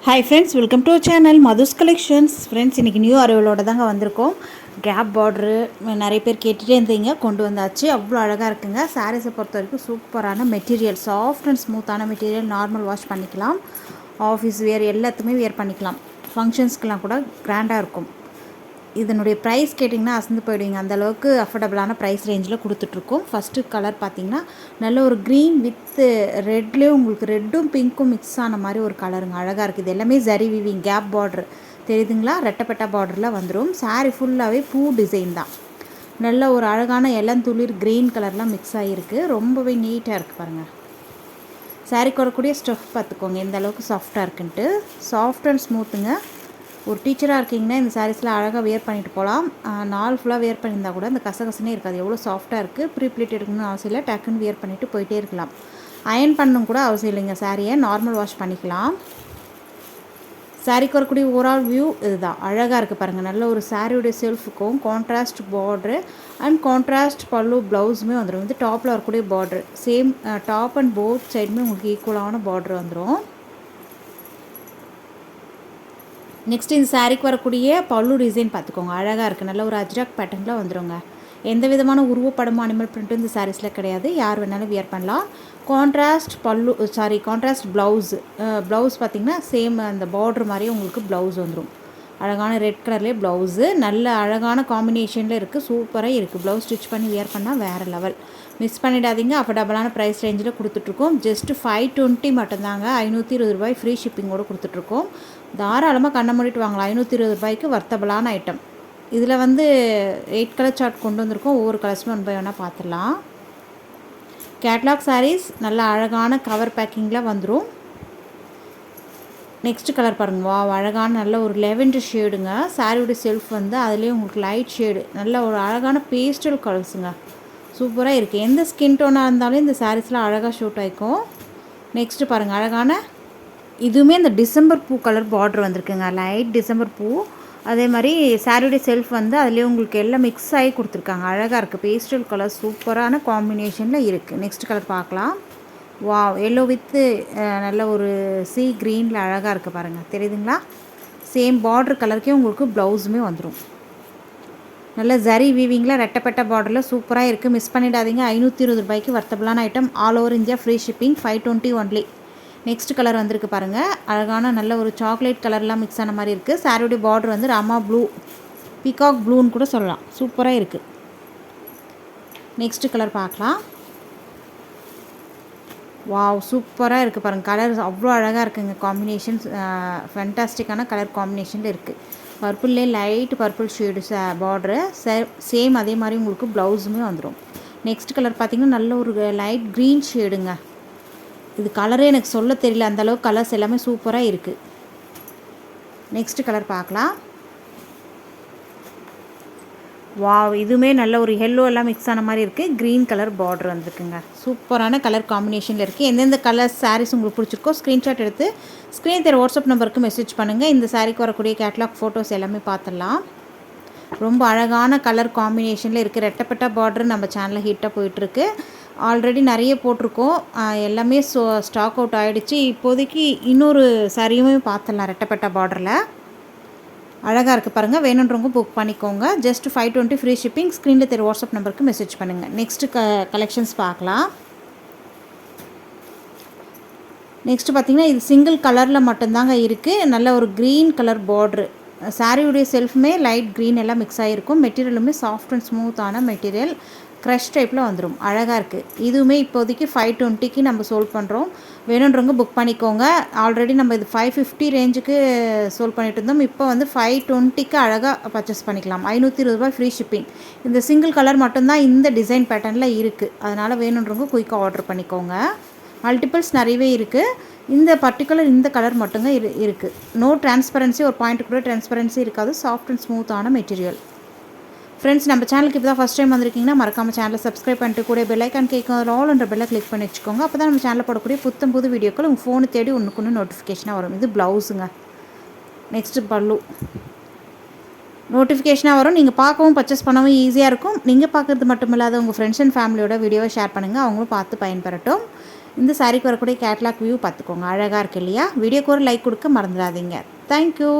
Hi friends, welcome to channel Madhu's collections. Friends, இன்றைக்கி new அரைவலோட தாங்க வந்திருக்கோம். கேப் பார்ட்ரு நிறைய பேர் கேட்டுகிட்டே இருந்தீங்க, கொண்டு வந்தாச்சு. அவ்வளோ அழகாக இருக்குங்க. சாரீஸை பொறுத்த வரைக்கும் சூப்பரான மெட்டீரியல், சாஃப்ட் அண்ட் ஸ்மூத்தான மெட்டீரியல். நார்மல் வாஷ் பண்ணிக்கலாம், ஆஃபீஸ் வேர் எல்லாத்துக்குமே வேர் பண்ணிக்கலாம். ஃபங்க்ஷன்ஸ்க்கெலாம் கூட கிராண்டாக இருக்கும். இதனுடைய ப்ரைஸ் கேட்டிங்கன்னா அசந்து போயிடுவீங்க, அந்தளவுக்கு அஃபோர்டபுளான ப்ரைஸ் ரேஞ்சில் கொடுத்துட்ருக்கோம். ஃபஸ்ட்டு கலர் பார்த்திங்கன்னா நல்ல ஒரு க்ரீன் வித் ரெட்லேயும் உங்களுக்கு ரெட்டும் பிங்க்கும் மிக்ஸ் ஆன மாதிரி ஒரு கலருங்க, அழகாக இருக்குது. இது எல்லாமே ஜரி வீவிங் கேப் பார்டர் தெரியுதுங்களா, ரெட்டப்பட்ட பார்டரில் வந்துடும். சாரீ ஃபுல்லாகவே பூ டிசைன் தான். நல்ல ஒரு அழகான இளந்துளிர் க்ரீன் கலர்லாம் மிக்ஸ் ஆகிருக்கு, ரொம்பவே நீட்டாக இருக்குது பாருங்கள். சாரீ கூடக்கூடிய ஸ்டஃப் பார்த்துக்கோங்க எந்த அளவுக்கு சாஃப்டாக இருக்குன்ட்டு. சாஃப்ட் அண்ட் ஸ்மூத்துங்க. ஒரு டீச்சராக இருக்கீங்கன்னா இந்த சாரீஸில் அழகாக வேர் பண்ணிட்டு போகலாம். நாள் ஃபுல்லாக வேர் பண்ணியிருந்தால் கூட இந்த கசகசனே இருக்காது, எவ்வளோ சாஃப்டாக இருக்குது. ப்ரீ ப்ளீட் எடுக்கணும்னு அவசியம் இல்லை, டக்குன்னு வேர் பண்ணிவிட்டு போயிட்டே இருக்கலாம். அயன் பண்ணணும் கூட அவசியம் இல்லைங்க, சாரியை நார்மல் வாஷ் பண்ணிக்கலாம். சாரீக்கு வரக்கூடிய ஓவரால் வியூ இதுதான், அழகாக இருக்குது பாருங்கள். நல்ல ஒரு சாரியுடைய செல்ஃபுக்கும் கான்ட்ராஸ்ட் பார்ட்ரு அண்ட் கான்ட்ராஸ்ட் பல்லு ப்ளவுஸுமே வந்துடும். வந்து டாப்பில் வரக்கூடிய பார்ட்ரு சேம், டாப் அண்ட் போத் சைடுமே உங்களுக்கு ஈக்குவலான பார்ட்ரு வந்துடும். நெக்ஸ்ட் இந்த சாரீக்கு வரக்கூடிய பல்லு டிசைன் பார்த்துக்கோங்க, அழகாக இருக்குது. நல்ல ஒரு அஜ்ராக் பேட்டர்னில் வந்துடுங்க. எந்த விதமான உருவப்படமும் அனிமல் பிரிண்ட்டும் இந்த சாரீஸில் கிடையாது, யார் வேணாலும் வியர் பண்ணலாம். கான்ட்ராஸ்ட் பல்லு கான்ட்ராஸ்ட் ப்ளவுஸ் பார்த்திங்கன்னா சேம் அந்த பார்ட்ரு மாதிரியே உங்களுக்கு ப்ளவுஸ் வந்துடும். அழகான ரெட் கலர்லேயே ப்ளவுஸு, நல்ல அழகான காம்பினேஷனில் இருக்குது, சூப்பராக இருக்குது. ப்ளவுஸ் ஸ்டிச் பண்ணி வியர் பண்ணால் வேறு லெவல். மிஸ் பண்ணிடாதீங்க, அஃபோர்டபுளான ப்ரைஸ் ரேஞ்சில் கொடுத்துட்ருக்கோம். ஜஸ்ட்டு 520 மட்டும்தாங்க, 520 ரூபாய் ஃப்ரீ ஷிப்பிங்கோடு கொடுத்துட்ருக்கோம். தாராளமாக கண்ணை மூடிட்டு வாங்கலாம். 520 ரூபாய்க்கு வர்த்தபுளான ஐட்டம். இதில் வந்து 8 கலர் சார்ட் கொண்டு வந்திருக்கோம், ஒவ்வொரு கலர்ஸுமே ஒன் பை ஒன்னாக பார்த்துடலாம். கேட்லாக் சாரீஸ் நல்ல அழகான கவர் பேக்கிங்கில் வந்துடும். நெக்ஸ்ட் கலர் பாருங்கள், வா அழகான நல்ல ஒரு லெவெண்டர் ஷேடுங்க. சாரியோட செல்ஃப் வந்து அதுலேயே உங்களுக்கு லைட் ஷேடு, நல்ல ஒரு அழகான பேஸ்டல் கலர்ஸுங்க, சூப்பராக இருக்குது. எந்த ஸ்கின் டோனாக இருந்தாலும் இந்த சாரீஸில் அழகாக ஷூட் ஆகிக்கும். நெக்ஸ்ட்டு பாருங்கள், அழகான இதுவுமே இந்த டிசம்பர் பூ கலர் பார்டர் வந்திருக்குங்க, லைட் டிசம்பர் பூ. அதே மாதிரி சாரியோடைய செல்ஃப் வந்து அதுலேயே உங்களுக்கு எல்லாம் மிக்ஸ் ஆகி கொடுத்துருக்காங்க, அழகாக இருக்குது. பேஸ்டல் கலர் சூப்பரான காம்பினேஷனில் இருக்குது. நெக்ஸ்ட் கலர் பார்க்கலாம். வா எல்லோ வித்து நல்ல ஒரு சீ க்ரீனில் அழகாக இருக்குது பாருங்கள், தெரியுதுங்களா. சேம் பார்டர் கலருக்கே உங்களுக்கு ப்ளவுஸுமே வந்துடும். நல்ல ஜரி வீவிங்கில் ரெட்டப்பட்ட பார்டரில் சூப்பராக இருக்குது, மிஸ் பண்ணிடாதீங்க. 520 ரூபாய்க்கு வர்த்தபுளான item. All over India free shipping, 520 only. Next colour வந்திருக்கு பாருங்கள், அழகான நல்ல ஒரு சாக்லேட் கலர்லாம் மிக்ஸ் ஆன மாதிரி இருக்குது. சாரியோடைய பார்டர் வந்து ராமா ப்ளூ, பீகாக் ப்ளூன்னு கூட சொல்லலாம், சூப்பராக இருக்குது. நெக்ஸ்ட் கலர் பார்க்கலாம். வாவ் சூப்பராக இருக்குது பாருங்கள், கலர் அவ்வளோ அழகாக இருக்குங்க. காம்பினேஷன்ஸ் ஃபேண்டாஸ்டிக்கான கலர் காம்பினேஷனில் இருக்குது. பர்பிள்லே light purple shade border, same அதே மாதிரி உங்களுக்கு ப்ளவுஸுமே வந்துடும். நெக்ஸ்ட் கலர் பார்த்திங்கன்னா நல்ல ஒரு லைட் க்ரீன் ஷேடுங்க. இது கலரே எனக்கு சொல்ல தெரியல, அந்தளவுக்கு கலர்ஸ் எல்லாமே சூப்பராக இருக்குது. நெக்ஸ்ட் கலர் பார்க்கலாம். வாவ் இதுவுமே நல்ல ஒரு எல்லோ எல்லாம் மிக்ஸ் ஆன மாதிரி இருக்குது. க்ரீன் கலர் பார்டர் வந்துருக்குங்க, சூப்பரான கலர் காம்பினேஷனில் இருக்குது. எந்தெந்த கலர் சாரீஸ் உங்களுக்கு பிடிச்சிருக்கோ ஸ்க்ரீன்ஷாட் எடுத்து ஸ்க்ரீன் தெரிய வாட்ஸ்அப் நம்பருக்கு மெசேஜ் பண்ணுங்கள். இந்த சாரீக்கு வரக்கூடிய கேட்லாக் ஃபோட்டோஸ் எல்லாமே பார்த்துடலாம். ரொம்ப அழகான கலர் காம்பினேஷனில் இருக்குது. ரெட்டப்பட்ட பார்டர் நம்ம சேனலில் ஹீட்டாக போயிட்டுருக்கு. ஆல்ரெடி நிறைய போட்டிருக்கோம், எல்லாமே ஸ்டாக் அவுட் ஆகிடுச்சு. இப்போதைக்கு இன்னொரு சாரியுமே பார்த்துடலாம். ரெட்டப்பட்ட பார்டரில் அழகாக இருக்குது பாருங்கள், வேணுன்றவங்க புக் பண்ணிக்கோங்க. Just 520 free shipping. ஸ்க்ரீனில் தெரிய வாட்ஸ்அப் நம்பருக்கு மெசேஜ் பண்ணுங்கள். நெக்ஸ்ட்டு கலெக்ஷன்ஸ் பார்க்கலாம். நெக்ஸ்ட்டு பார்த்திங்கன்னா இது சிங்கிள் கலரில் மட்டும்தாங்க இருக்குது. நல்ல ஒரு க்ரீன் கலர் பார்ட்ரு. சாரியுடைய செல்ஃபுமே லைட் க்ரீன் எல்லாம் மிக்ஸ் ஆகிருக்கும். மெட்டீரியலுமே சாஃப்ட் அண்ட் ஸ்மூத்தான மெட்டீரியல், க்ரஷ் டைப்பில் வந்துடும், அழகாக இருக்குது. இதுவுமே இப்போதைக்கு 520க்கு நம்ம சோல்வ் பண்ணுறோம். வேணுன்றவங்க புக் பண்ணிக்கோங்க. ஆல்ரெடி நம்ம இது 550 ரேஞ்சுக்கு சோல்வ் பண்ணிட்டு இருந்தோம், இப்போ வந்து 520க்கு அழகாக பர்ச்சேஸ் பண்ணிக்கலாம். 520 ரூபாய் ஃப்ரீ ஷிப்பிங். இந்த சிங்கிள் கலர் மட்டும்தான் இந்த டிசைன் பேட்டர்னில் இருக்குது, அதனால் வேணுன்றவங்க குயிக்காக ஆர்டர் பண்ணிக்கோங்க. மல்டிபிள்ஸ் நிறையவே இருக்குது, இந்த பர்டிகுலர் இந்த கலர் மட்டும்தான் இருக்குது. நோ டிரான்ஸ்பரன்சி, ஒரு பாயிண்ட் கூட டிரான்ஸ்பரன்சி இருக்காது. சாஃப்ட் அண்ட் ஸ்மூத்தான மெட்டீரியல். ஃப்ரெண்ட்ஸ், நம்ம சேனலுக்கு இப்போ தான் ஃபஸ்ட் டைம் வந்திருக்கீங்கன்னா மறக்காமல் சேனலை சப்ஸ்கிரைப் பண்ணிட்டு கூட பெல் ஐக்கான் கேட்கும், அதில் ஆல்ன்ற பெல்லை கிளிக் பண்ணி வச்சுக்கோங்க. அப்போ தான் நம்ம சேனலில் போடக்கூடிய புது வீடியோக்கள் உங்கள் ஃபோனு தேடி ஒன்றுக்கு நோட்டிஃபிகேஷனாக வரும். இது ப்ளவுஸுங்க. நெக்ஸ்ட்டு பல்லு நோட்டிஃபிகேஷனாக வரும். நீங்கள் பார்க்கவும் பர்ச்சேஸ் பண்ணவும் ஈஸியாக இருக்கும். நீங்கள் பார்க்குறது மட்டும் இல்லாத உங்கள் ஃப்ரெண்ட்ஸ் அண்ட் ஃபேமிலியோட வீடியோவை ஷேர் பண்ணுங்கள், அவங்களும் பார்த்து பயன்பெறட்டும். இந்த சாரீக்கு வரக்கூடிய கேட்லாக் வியூ பார்த்துக்கோங்க, அழகாக இருக்குது இல்லையா? வீடியோக்கு ஒரு லைக் கொடுக்க மறந்துடாதீங்க. தேங்க்யூ.